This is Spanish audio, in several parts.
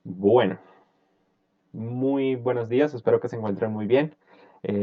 Bueno, muy buenos días, espero que se encuentren muy bien.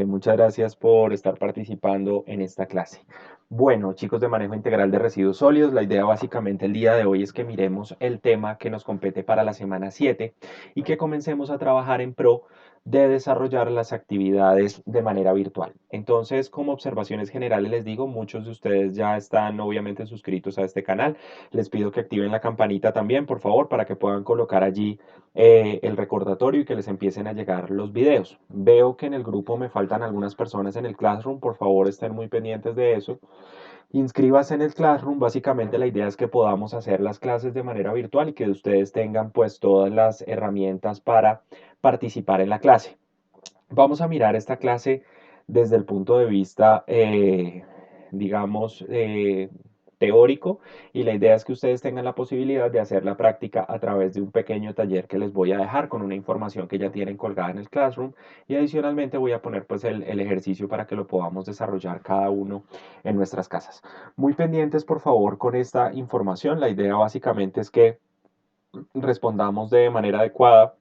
Muchas gracias por estar participando en esta clase. Bueno, chicos de manejo integral de residuos sólidos, la idea básicamente el día de hoy es que miremos el tema que nos compete para la semana 7 y que comencemos a trabajar en pro de desarrollar las actividades de manera virtual. Entonces, como observaciones generales les digo, muchos de ustedes ya están obviamente suscritos a este canal. Les pido que activen la campanita también, por favor, para que puedan colocar allí el recordatorio y que les empiecen a llegar los videos. Veo que en el grupo me faltan algunas personas en el Classroom, por favor estén muy pendientes de eso. Inscríbase en el Classroom, básicamente la idea es que podamos hacer las clases de manera virtual y que ustedes tengan pues todas las herramientas para participar en la clase. Vamos a mirar esta clase desde el punto de vista, digamos, teórico y la idea es que ustedes tengan la posibilidad de hacer la práctica a través de un pequeño taller que les voy a dejar con una información que ya tienen colgada en el Classroom y adicionalmente voy a poner pues el ejercicio para que lo podamos desarrollar cada uno en nuestras casas. Muy pendientes por favor con esta información, la idea básicamente es que respondamos de manera adecuada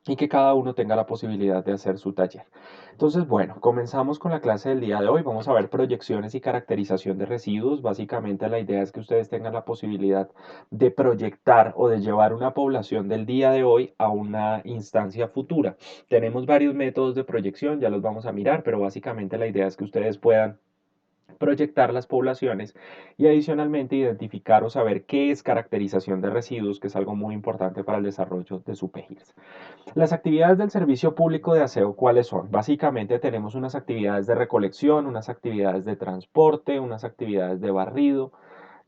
y que cada uno tenga la posibilidad de hacer su taller. Entonces, bueno, comenzamos con la clase del día de hoy. Vamos a ver proyecciones y caracterización de residuos. Básicamente la idea es que ustedes tengan la posibilidad de proyectar o de llevar una población del día de hoy a una instancia futura. Tenemos varios métodos de proyección, ya los vamos a mirar, pero básicamente la idea es que ustedes puedan proyectar las poblaciones y adicionalmente identificar o saber qué es caracterización de residuos, que es algo muy importante para el desarrollo de su PEGIRS. Las actividades del servicio público de aseo, ¿cuáles son? Básicamente tenemos unas actividades de recolección, unas actividades de transporte, unas actividades de barrido.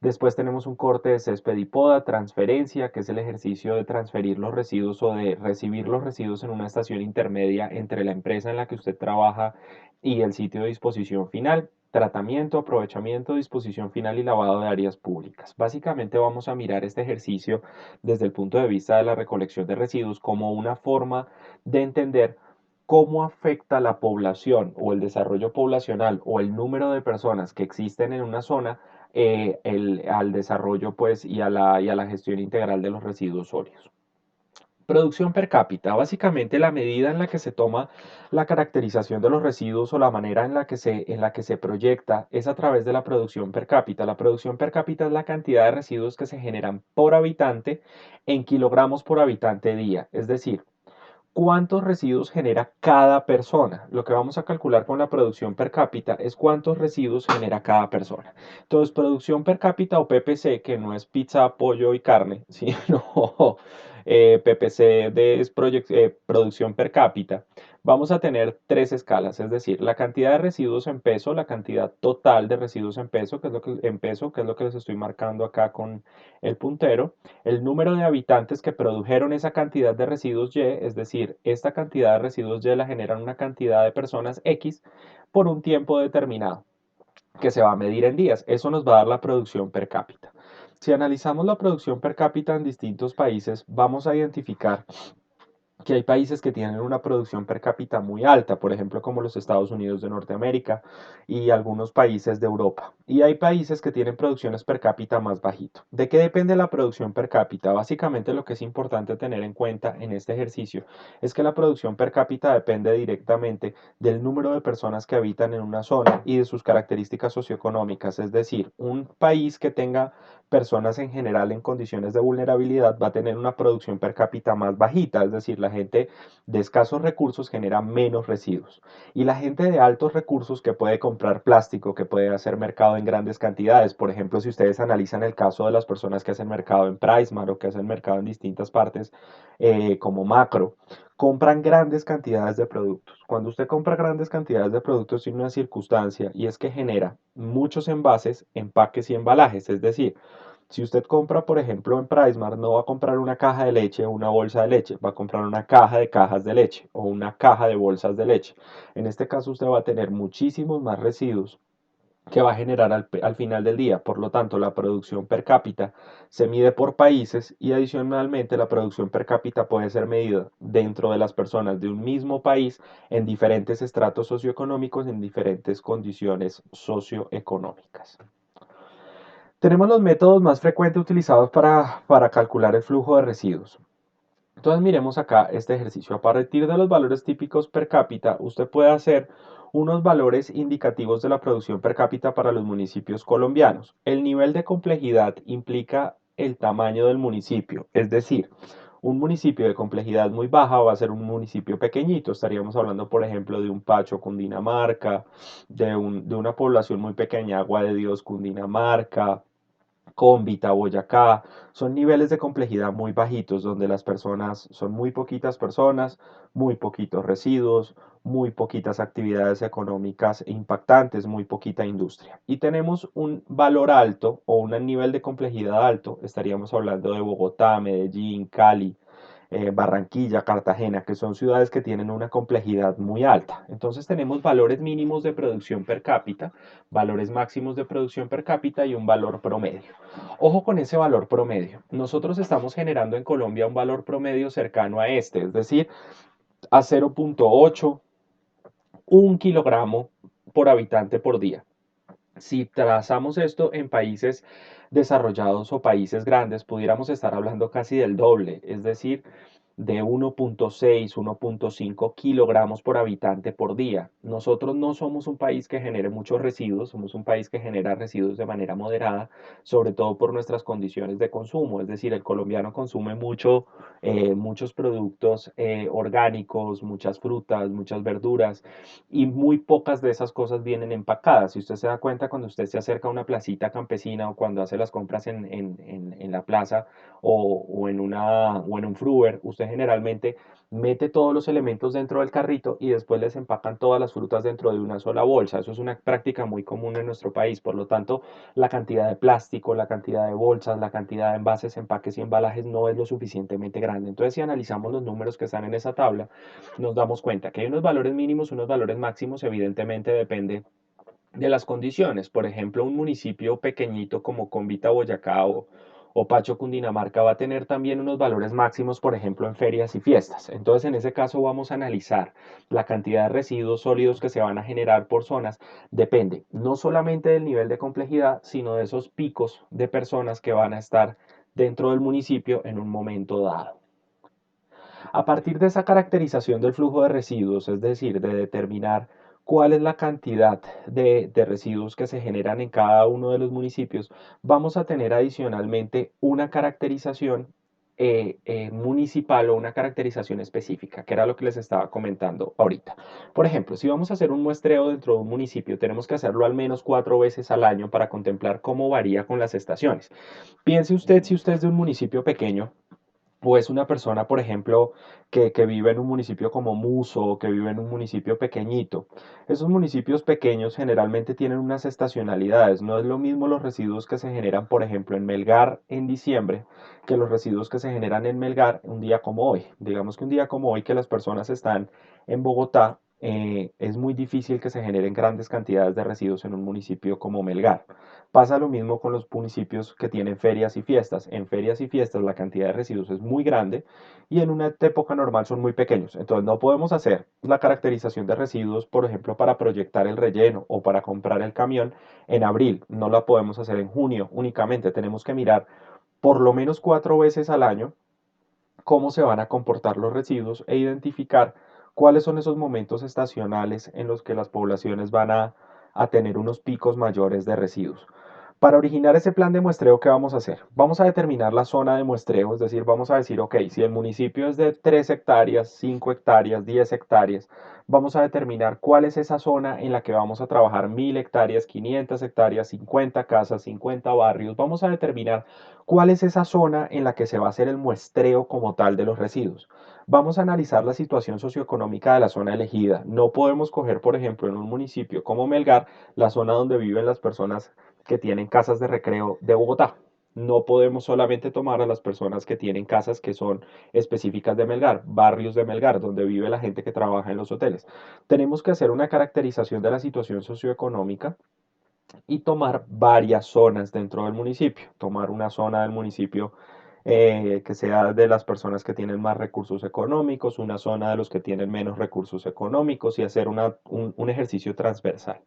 Después tenemos un corte de césped y poda, transferencia, que es el ejercicio de transferir los residuos o de recibir los residuos en una estación intermedia entre la empresa en la que usted trabaja y el sitio de disposición final. Tratamiento, aprovechamiento, disposición final y lavado de áreas públicas. Básicamente vamos a mirar este ejercicio desde el punto de vista de la recolección de residuos como una forma de entender cómo afecta la población o el desarrollo poblacional o el número de personas que existen en una zona al desarrollo pues, y a la gestión integral de los residuos sólidos. Producción per cápita, básicamente la medida en la que se toma la caracterización de los residuos o la manera en la que se proyecta es a través de la producción per cápita. La producción per cápita es la cantidad de residuos que se generan por habitante en kilogramos por habitante día. Es decir, cuántos residuos genera cada persona. Lo que vamos a calcular con la producción per cápita es cuántos residuos genera cada persona. Entonces, producción per cápita o PPC, que no es pizza, pollo y carne, sino PPC es producción per cápita, vamos a tener tres escalas, es decir, la cantidad de residuos en peso, la cantidad total de residuos en peso, que es lo que les estoy marcando acá con el puntero, el número de habitantes que produjeron esa cantidad de residuos Y, es decir, esta cantidad de residuos Y la generan una cantidad de personas X por un tiempo determinado que se va a medir en días. Eso nos va a dar la producción per cápita. Si analizamos la producción per cápita en distintos países, vamos a identificar que hay países que tienen una producción per cápita muy alta, por ejemplo, como los Estados Unidos de Norteamérica y algunos países de Europa. Y hay países que tienen producciones per cápita más bajito. ¿De qué depende la producción per cápita? Básicamente lo que es importante tener en cuenta en este ejercicio es que la producción per cápita depende directamente del número de personas que habitan en una zona y de sus características socioeconómicas. Es decir, un país que tenga personas en general en condiciones de vulnerabilidad va a tener una producción per cápita más bajita, es decir, la gente de escasos recursos genera menos residuos. Y la gente de altos recursos que puede comprar plástico, que puede hacer mercado en grandes cantidades, por ejemplo, si ustedes analizan el caso de las personas que hacen mercado en PriceMart o que hacen mercado en distintas partes como Macro, compran grandes cantidades de productos. Cuando usted compra grandes cantidades de productos tiene una circunstancia y es que genera muchos envases, empaques y embalajes, es decir, si usted compra, por ejemplo, en PriceMart, no va a comprar una caja de leche o una bolsa de leche, va a comprar una caja de cajas de leche o una caja de bolsas de leche. En este caso, usted va a tener muchísimos más residuos que va a generar al final del día. Por lo tanto, la producción per cápita se mide por países y adicionalmente la producción per cápita puede ser medida dentro de las personas de un mismo país en diferentes estratos socioeconómicos, en diferentes condiciones socioeconómicas. Tenemos los métodos más frecuentes utilizados para calcular el flujo de residuos. Entonces miremos acá este ejercicio. A partir de los valores típicos per cápita, usted puede hacer unos valores indicativos de la producción per cápita para los municipios colombianos. El nivel de complejidad implica el tamaño del municipio, es decir, un municipio de complejidad muy baja va a ser un municipio pequeñito. Estaríamos hablando, por ejemplo, de un Pacho, Cundinamarca, de una población muy pequeña, Agua de Dios, Cundinamarca, Cómbita, Boyacá, son niveles de complejidad muy bajitos, donde las personas son muy poquitas personas, muy poquitos residuos, muy poquitas actividades económicas impactantes, muy poquita industria. Y tenemos un valor alto o un nivel de complejidad alto, estaríamos hablando de Bogotá, Medellín, Cali, Barranquilla, Cartagena, que son ciudades que tienen una complejidad muy alta. Entonces tenemos valores mínimos de producción per cápita, valores máximos de producción per cápita y un valor promedio. Ojo con ese valor promedio. Nosotros estamos generando en Colombia un valor promedio cercano a este, es decir, a 0.8, un kilogramo por habitante por día. Si trazamos esto en países desarrollados o países grandes, pudiéramos estar hablando casi del doble, es decir, de 1.6, 1.5 kilogramos por habitante por día. Nosotros no somos un país que genere muchos residuos, somos un país que genera residuos de manera moderada, sobre todo por nuestras condiciones de consumo. Es decir, el colombiano consume muchos productos orgánicos, muchas frutas, muchas verduras y muy pocas de esas cosas vienen empacadas. Si usted se da cuenta cuando usted se acerca a una placita campesina o cuando hace las compras en la plaza o en un fruver, usted generalmente mete todos los elementos dentro del carrito y después les empacan todas las frutas dentro de una sola bolsa. Eso es una práctica muy común en nuestro país. Por lo tanto, la cantidad de plástico, la cantidad de bolsas, la cantidad de envases, empaques y embalajes no es lo suficientemente grande. Entonces, si analizamos los números que están en esa tabla, nos damos cuenta que hay unos valores mínimos, unos valores máximos, evidentemente depende de las condiciones. Por ejemplo, un municipio pequeñito como Cómbita, Boyacá o Pacho, Cundinamarca va a tener también unos valores máximos, por ejemplo, en ferias y fiestas. Entonces, en ese caso vamos a analizar la cantidad de residuos sólidos que se van a generar por zonas. Depende no solamente del nivel de complejidad, sino de esos picos de personas que van a estar dentro del municipio en un momento dado. A partir de esa caracterización del flujo de residuos, es decir, de determinar cuál es la cantidad de residuos que se generan en cada uno de los municipios, vamos a tener adicionalmente una caracterización municipal o una caracterización específica, que era lo que les estaba comentando ahorita. Por ejemplo, si vamos a hacer un muestreo dentro de un municipio, tenemos que hacerlo al menos 4 veces al año para contemplar cómo varía con las estaciones. Piense usted si usted es de un municipio pequeño o es una persona, por ejemplo, que vive en un municipio como Muso o que vive en un municipio pequeñito. Esos municipios pequeños generalmente tienen unas estacionalidades. No es lo mismo los residuos que se generan, por ejemplo, en Melgar en diciembre que los residuos que se generan en Melgar un día como hoy. Digamos que un día como hoy que las personas están en Bogotá, es muy difícil que se generen grandes cantidades de residuos en un municipio como Melgar. Pasa lo mismo con los municipios que tienen ferias y fiestas. En ferias y fiestas la cantidad de residuos es muy grande y en una época normal son muy pequeños. Entonces no podemos hacer la caracterización de residuos, por ejemplo, para proyectar el relleno o para comprar el camión en abril. No la podemos hacer en junio únicamente. Tenemos que mirar por lo menos 4 veces al año cómo se van a comportar los residuos e identificar cuáles son esos momentos estacionales en los que las poblaciones van a tener unos picos mayores de residuos. Para originar ese plan de muestreo, ¿qué vamos a hacer? Vamos a determinar la zona de muestreo, es decir, vamos a decir, ok, si el municipio es de 3 hectáreas, 5 hectáreas, 10 hectáreas, vamos a determinar cuál es esa zona en la que vamos a trabajar 1000 hectáreas, 500 hectáreas, 50 casas, 50 barrios. Vamos a determinar cuál es esa zona en la que se va a hacer el muestreo como tal de los residuos. Vamos a analizar la situación socioeconómica de la zona elegida. No podemos coger, por ejemplo, en un municipio como Melgar, la zona donde viven las personas que tienen casas de recreo de Bogotá. No podemos solamente tomar a las personas que tienen casas que son específicas de Melgar, barrios de Melgar, donde vive la gente que trabaja en los hoteles. Tenemos que hacer una caracterización de la situación socioeconómica y tomar varias zonas dentro del municipio. Tomar una zona del municipio que sea de las personas que tienen más recursos económicos, una zona de los que tienen menos recursos económicos y hacer un ejercicio transversal.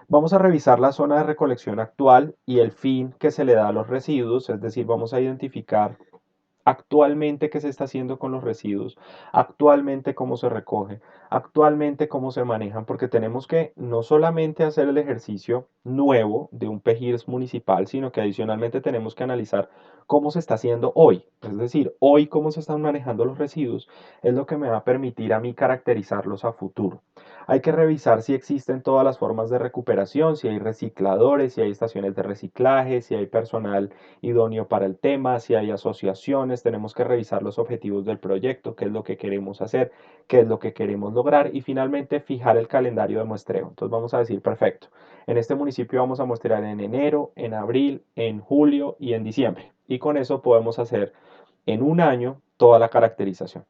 Vamos a revisar la zona de recolección actual y el fin que se le da a los residuos, es decir, vamos a identificar actualmente qué se está haciendo con los residuos, actualmente cómo se recoge, actualmente cómo se manejan, porque tenemos que no solamente hacer el ejercicio nuevo de un PEGIRS municipal, sino que adicionalmente tenemos que analizar cómo se está haciendo hoy. Es decir, hoy cómo se están manejando los residuos es lo que me va a permitir a mí caracterizarlos a futuro. Hay que revisar si existen todas las formas de recuperación, si hay recicladores, si hay estaciones de reciclaje, si hay personal idóneo para el tema, si hay asociaciones, tenemos que revisar los objetivos del proyecto, qué es lo que queremos hacer, qué es lo que queremos lograr y finalmente fijar el calendario de muestreo. Entonces vamos a decir, perfecto, en este municipio vamos a muestrear en enero, en abril, en julio y en diciembre. Y con eso podemos hacer en un año toda la caracterización.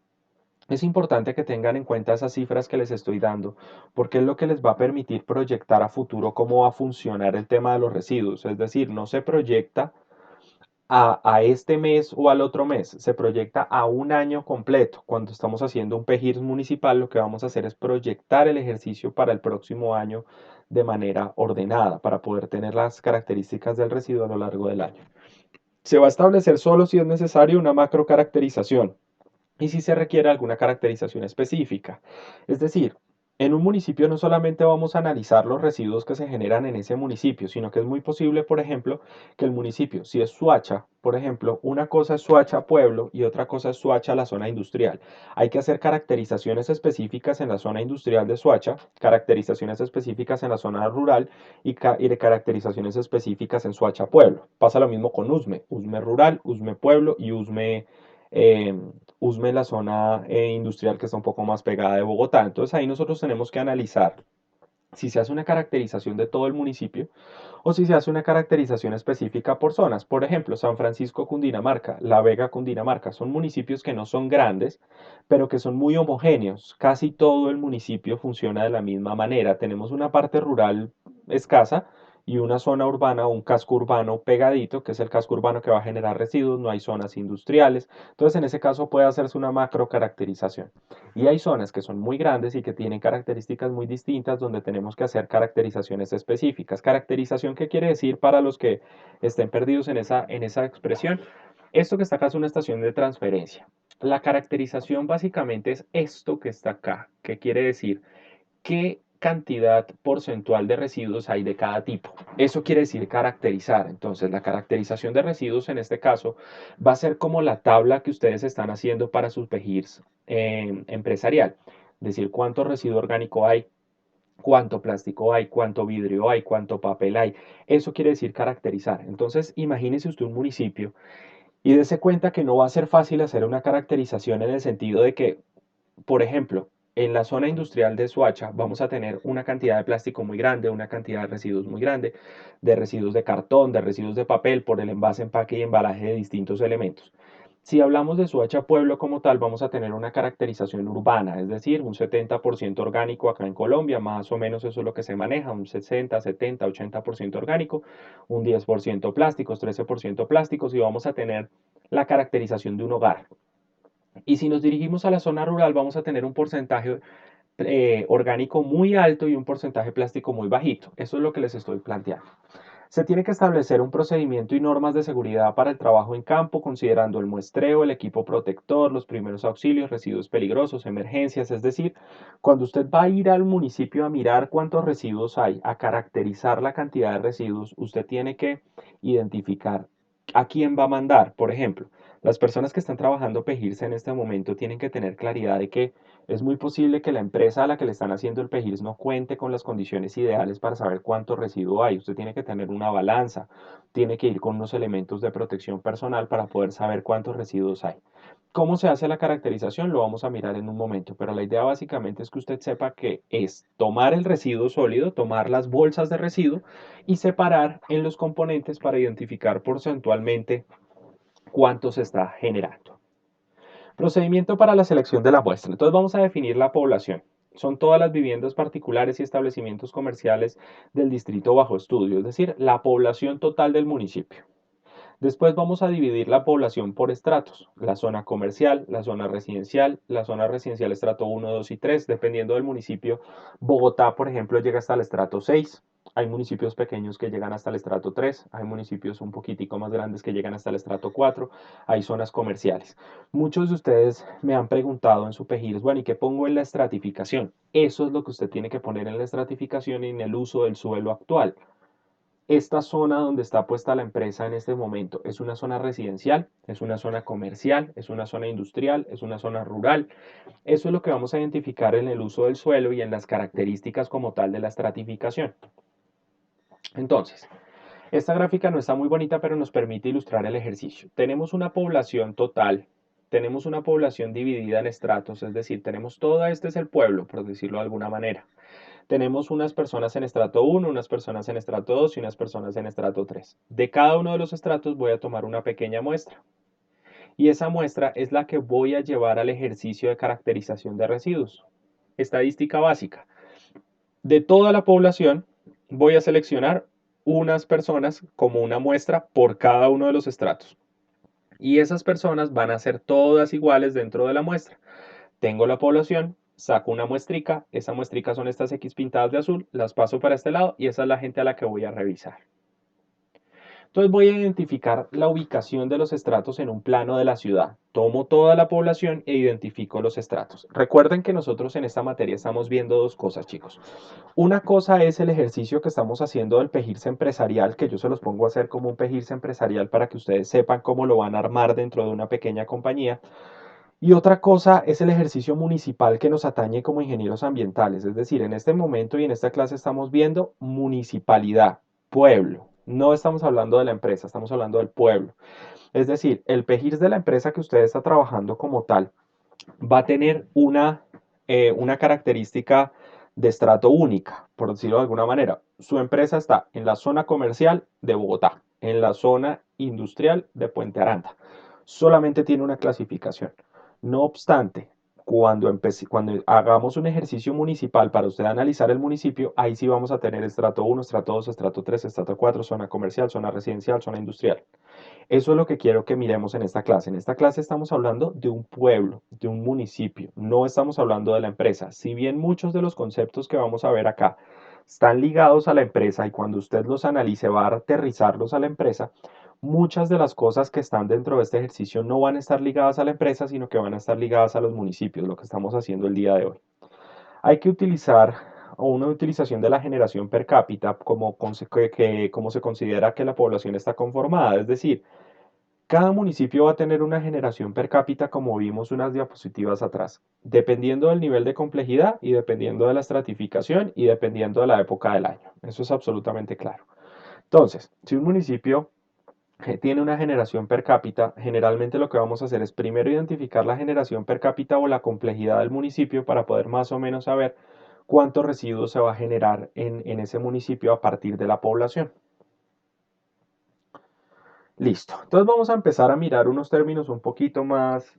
Es importante que tengan en cuenta esas cifras que les estoy dando, porque es lo que les va a permitir proyectar a futuro cómo va a funcionar el tema de los residuos. Es decir, no se proyecta a este mes o al otro mes, se proyecta a un año completo. Cuando estamos haciendo un PEGIRS municipal, lo que vamos a hacer es proyectar el ejercicio para el próximo año de manera ordenada, para poder tener las características del residuo a lo largo del año. Se va a establecer solo si es necesario una macro caracterización y si se requiere alguna caracterización específica. Es decir, en un municipio no solamente vamos a analizar los residuos que se generan en ese municipio, sino que es muy posible, por ejemplo, que el municipio, si es Suacha, por ejemplo, una cosa es Suacha Pueblo y otra cosa es Suacha la zona industrial. Hay que hacer caracterizaciones específicas en la zona industrial de Suacha, caracterizaciones específicas en la zona rural y de caracterizaciones específicas en Suacha Pueblo. Pasa lo mismo con USME, USME rural, USME pueblo y USME eh, Usme la zona industrial que está un poco más pegada de Bogotá. Entonces ahí nosotros tenemos que analizar si se hace una caracterización de todo el municipio o si se hace una caracterización específica por zonas. Por ejemplo, San Francisco, Cundinamarca, La Vega, Cundinamarca, son municipios que no son grandes, pero que son muy homogéneos. Casi todo el municipio funciona de la misma manera. Tenemos una parte rural escasa y una zona urbana, un casco urbano pegadito, que es el casco urbano que va a generar residuos, no hay zonas industriales. Entonces, en ese caso puede hacerse una macro caracterización. Y hay zonas que son muy grandes y que tienen características muy distintas donde tenemos que hacer caracterizaciones específicas. Caracterización, ¿qué quiere decir para los que estén perdidos en esa expresión? Esto que está acá es una estación de transferencia. La caracterización básicamente es esto que está acá, que quiere decir qué cantidad porcentual de residuos hay de cada tipo. Eso quiere decir caracterizar. Entonces, la caracterización de residuos en este caso va a ser como la tabla que ustedes están haciendo para sus PEGIRs empresarial. Es decir, cuánto residuo orgánico hay, cuánto plástico hay, cuánto vidrio hay, cuánto papel hay. Eso quiere decir caracterizar. Entonces, imagínese usted un municipio y dése cuenta que no va a ser fácil hacer una caracterización en el sentido de que por ejemplo, en la zona industrial de Suacha vamos a tener una cantidad de plástico muy grande, una cantidad de residuos muy grande, de residuos de cartón, de residuos de papel por el envase, empaque y embalaje de distintos elementos. Si hablamos de Suacha Pueblo como tal, vamos a tener una caracterización urbana, es decir, un 70% orgánico acá en Colombia, más o menos eso es lo que se maneja, un 60, 70, 80% orgánico, un 10% plásticos, 13% plásticos y vamos a tener la caracterización de un hogar. Y si nos dirigimos a la zona rural, vamos a tener un porcentaje orgánico muy alto y un porcentaje plástico muy bajito. Eso es lo que les estoy planteando. Se tiene que establecer un procedimiento y normas de seguridad para el trabajo en campo, considerando el muestreo, el equipo protector, los primeros auxilios, residuos peligrosos, emergencias. Es decir, cuando usted va a ir al municipio a mirar cuántos residuos hay, a caracterizar la cantidad de residuos, usted tiene que identificar a quién va a mandar. Por ejemplo, las personas que están trabajando PEGIRS en este momento tienen que tener claridad de que es muy posible que la empresa a la que le están haciendo el PEGIRS no cuente con las condiciones ideales para saber cuánto residuo hay. Usted tiene que tener una balanza, tiene que ir con unos elementos de protección personal para poder saber cuántos residuos hay. ¿Cómo se hace la caracterización? Lo vamos a mirar en un momento, pero la idea básicamente es que usted sepa que es tomar el residuo sólido, tomar las bolsas de residuo y separar en los componentes para identificar porcentualmente cuánto se está generando. Procedimiento para la selección de la muestra. Entonces vamos a definir la población. Son todas las viviendas particulares y establecimientos comerciales del distrito bajo estudio, es decir, la población total del municipio. Después vamos a dividir la población por estratos, la zona comercial, la zona residencial estrato 1, 2 y 3, dependiendo del municipio. Bogotá, por ejemplo, llega hasta el estrato 6, hay municipios pequeños que llegan hasta el estrato 3, hay municipios un poquitico más grandes que llegan hasta el estrato 4, hay zonas comerciales. Muchos de ustedes me han preguntado en su PEGIRS, bueno, ¿y qué pongo en la estratificación? Eso es lo que usted tiene que poner en la estratificación y en el uso del suelo actual. Esta zona donde está puesta la empresa en este momento es una zona residencial, es una zona comercial, es una zona industrial, es una zona rural. Eso es lo que vamos a identificar en el uso del suelo y en las características como tal de la estratificación. Entonces, esta gráfica no está muy bonita, pero nos permite ilustrar el ejercicio. Tenemos una población total, tenemos una población dividida en estratos, es decir, tenemos todo este es el pueblo, por decirlo de alguna manera. Tenemos unas personas en estrato 1, unas personas en estrato 2 y unas personas en estrato 3. De cada uno de los estratos voy a tomar una pequeña muestra. Y esa muestra es la que voy a llevar al ejercicio de caracterización de residuos. Estadística básica. De toda la población voy a seleccionar unas personas como una muestra por cada uno de los estratos. Y esas personas van a ser todas iguales dentro de la muestra. Tengo la población, saco una muestrica, esa muestrica son estas X pintadas de azul, las paso para este lado y esa es la gente a la que voy a revisar. Entonces voy a identificar la ubicación de los estratos en un plano de la ciudad. Tomo toda la población e identifico los estratos. Recuerden que nosotros en esta materia estamos viendo dos cosas, chicos. Una cosa es el ejercicio que estamos haciendo del PEGIRS empresarial, que yo se los pongo a hacer como un PEGIRS empresarial para que ustedes sepan cómo lo van a armar dentro de una pequeña compañía. Y otra cosa es el ejercicio municipal que nos atañe como ingenieros ambientales. Es decir, en este momento y en esta clase estamos viendo municipalidad, pueblo. No estamos hablando de la empresa, estamos hablando del pueblo. Es decir, el PEGIRS de la empresa que usted está trabajando como tal va a tener una característica de estrato única, por decirlo de alguna manera. Su empresa está en la zona comercial de Bogotá, en la zona industrial de Puente Aranda. Solamente tiene una clasificación. No obstante, cuando hagamos un ejercicio municipal para usted analizar el municipio, ahí sí vamos a tener estrato 1, estrato 2, estrato 3, estrato 4, zona comercial, zona residencial, zona industrial. Eso es lo que quiero que miremos en esta clase. En esta clase estamos hablando de un pueblo, de un municipio, no estamos hablando de la empresa. Si bien muchos de los conceptos que vamos a ver acá están ligados a la empresa y cuando usted los analice va a aterrizarlos a la empresa, muchas de las cosas que están dentro de este ejercicio no van a estar ligadas a la empresa, sino que van a estar ligadas a los municipios, lo que estamos haciendo el día de hoy. Hay que utilizar o una utilización de la generación per cápita como se considera que la población está conformada, es decir, cada municipio va a tener una generación per cápita como vimos unas diapositivas atrás, dependiendo del nivel de complejidad y dependiendo de la estratificación y dependiendo de la época del año. Eso es absolutamente claro. Entonces, si un municipio tiene una generación per cápita, generalmente lo que vamos a hacer es primero identificar la generación per cápita o la complejidad del municipio para poder más o menos saber cuántos residuos se va a generar en ese municipio a partir de la población. Listo. Entonces vamos a empezar a mirar unos términos un poquito más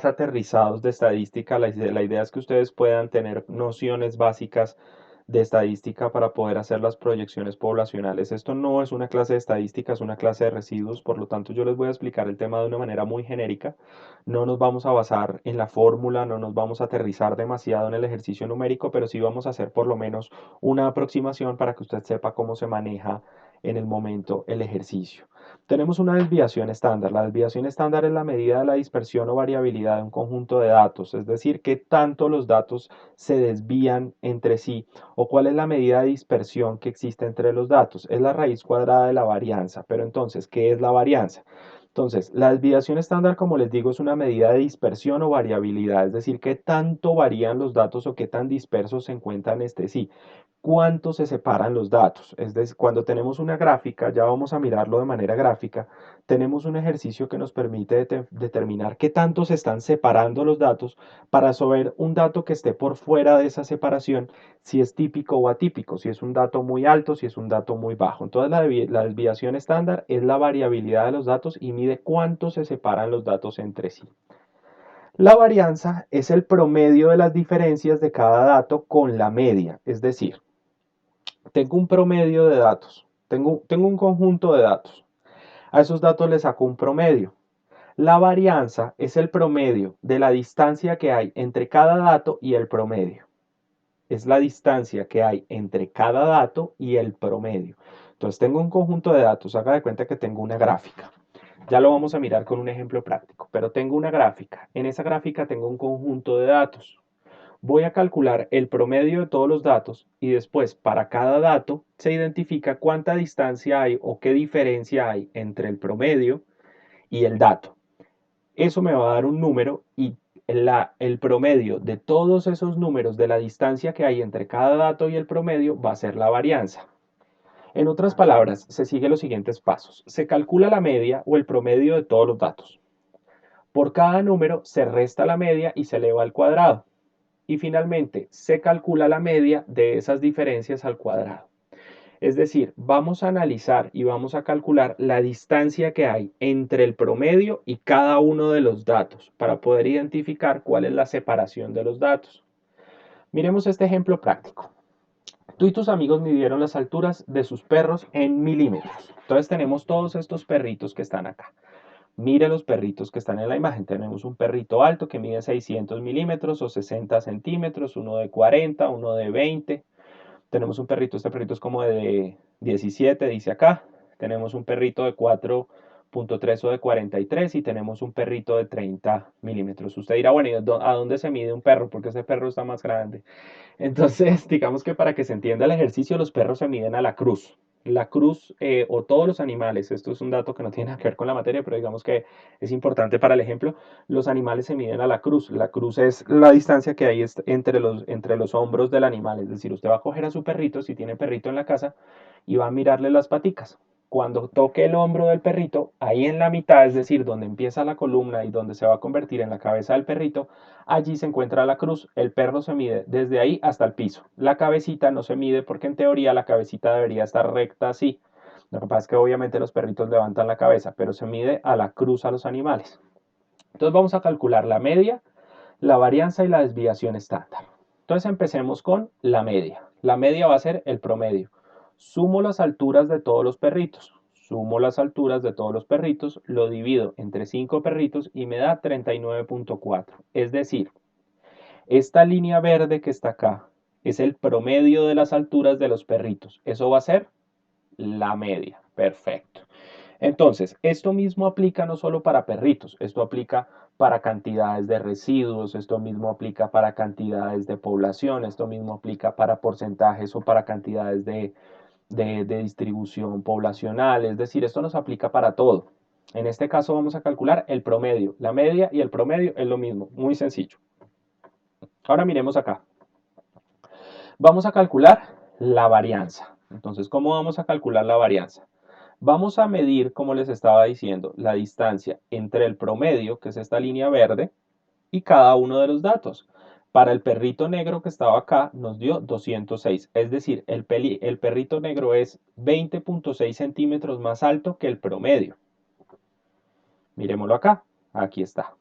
aterrizados de estadística. La idea es que ustedes puedan tener nociones básicas de estadística para poder hacer las proyecciones poblacionales. Esto no es una clase de estadística, es una clase de residuos, por lo tanto yo les voy a explicar el tema de una manera muy genérica. No nos vamos a basar en la fórmula, no nos vamos a aterrizar demasiado en el ejercicio numérico, pero sí vamos a hacer por lo menos una aproximación para que usted sepa cómo se maneja en el momento el ejercicio. Tenemos una desviación estándar. La desviación estándar es la medida de la dispersión o variabilidad de un conjunto de datos, es decir, qué tanto los datos se desvían entre sí o cuál es la medida de dispersión que existe entre los datos. Es la raíz cuadrada de la varianza. Pero entonces, ¿qué es la varianza? Entonces, la desviación estándar, como les digo, es una medida de dispersión o variabilidad, es decir, qué tanto varían los datos o qué tan dispersos se encuentran entre sí, cuánto se separan los datos. Es decir, cuando tenemos una gráfica, ya vamos a mirarlo de manera gráfica, tenemos un ejercicio que nos permite determinar qué tanto se están separando los datos para saber un dato que esté por fuera de esa separación, si es típico o atípico, si es un dato muy alto, si es un dato muy bajo. Entonces la desviación estándar es la variabilidad de los datos y mide cuánto se separan los datos entre sí. La varianza es el promedio de las diferencias de cada dato con la media, es decir, tengo un promedio de datos, tengo un conjunto de datos. A esos datos les saco un promedio. La varianza es el promedio de la distancia que hay entre cada dato y el promedio. es la distancia que hay entre cada dato y el promedio. Entonces tengo un conjunto de datos, haga de cuenta que tengo una gráfica. Ya lo vamos a mirar con un ejemplo práctico, pero tengo una gráfica. En esa gráfica tengo un conjunto de datos. Voy a calcular el promedio de todos los datos y después para cada dato se identifica cuánta distancia hay o qué diferencia hay entre el promedio y el dato. Eso me va a dar un número y el promedio de todos esos números de la distancia que hay entre cada dato y el promedio va a ser la varianza. En otras palabras, se siguen los siguientes pasos. Se calcula la media o el promedio de todos los datos. Por cada número se resta la media y se eleva al cuadrado. Y finalmente, se calcula la media de esas diferencias al cuadrado. Es decir, vamos a analizar y vamos a calcular la distancia que hay entre el promedio y cada uno de los datos para poder identificar cuál es la separación de los datos. Miremos este ejemplo práctico. Tú y tus amigos midieron las alturas de sus perros en milímetros. Entonces tenemos todos estos perritos que están acá. Mire los perritos que están en la imagen. Tenemos un perrito alto que mide 600 milímetros o 60 centímetros, uno de 40, uno de 20. Tenemos un perrito, este perrito es como de 17, dice acá. Tenemos un perrito de 4.3 o de 43 y tenemos un perrito de 30 milímetros. Usted dirá, bueno, ¿y a dónde se mide un perro? Porque ese perro está más grande. Entonces, digamos que para que se entienda el ejercicio, los perros se miden a la cruz. La cruz o todos los animales, esto es un dato que no tiene nada que ver con la materia, pero digamos que es importante para el ejemplo, los animales se miden a la cruz. La cruz es la distancia que hay entre los hombros del animal. Es decir, usted va a coger a su perrito, si tiene perrito en la casa, y va a mirarle las paticas. Cuando toque el hombro del perrito, ahí en la mitad, es decir, donde empieza la columna y donde se va a convertir en la cabeza del perrito, allí se encuentra la cruz. El perro se mide desde ahí hasta el piso. La cabecita no se mide porque en teoría la cabecita debería estar recta así. Lo que pasa es que obviamente los perritos levantan la cabeza, pero se mide a la cruz a los animales. Entonces vamos a calcular la media, la varianza y la desviación estándar. Entonces empecemos con la media. La media va a ser el promedio. Sumo las alturas de todos los perritos. Sumo las alturas de todos los perritos, lo divido entre 5 perritos y me da 39.4. Es decir, esta línea verde que está acá es el promedio de las alturas de los perritos. Eso va a ser la media. Perfecto. Entonces, esto mismo aplica no solo para perritos, esto aplica para cantidades de residuos, esto mismo aplica para cantidades de población, esto mismo aplica para porcentajes o para cantidades de distribución poblacional, es decir, esto nos aplica para todo. En este caso vamos a calcular el promedio, la media y el promedio es lo mismo, muy sencillo. Ahora miremos acá. Vamos a calcular la varianza. Entonces, ¿cómo vamos a calcular la varianza? Vamos a medir, como les estaba diciendo, la distancia entre el promedio, que es esta línea verde, y cada uno de los datos. Para el perrito negro que estaba acá nos dio 206, es decir, el perrito negro es 20.6 centímetros más alto que el promedio. Miremoslo acá, aquí está.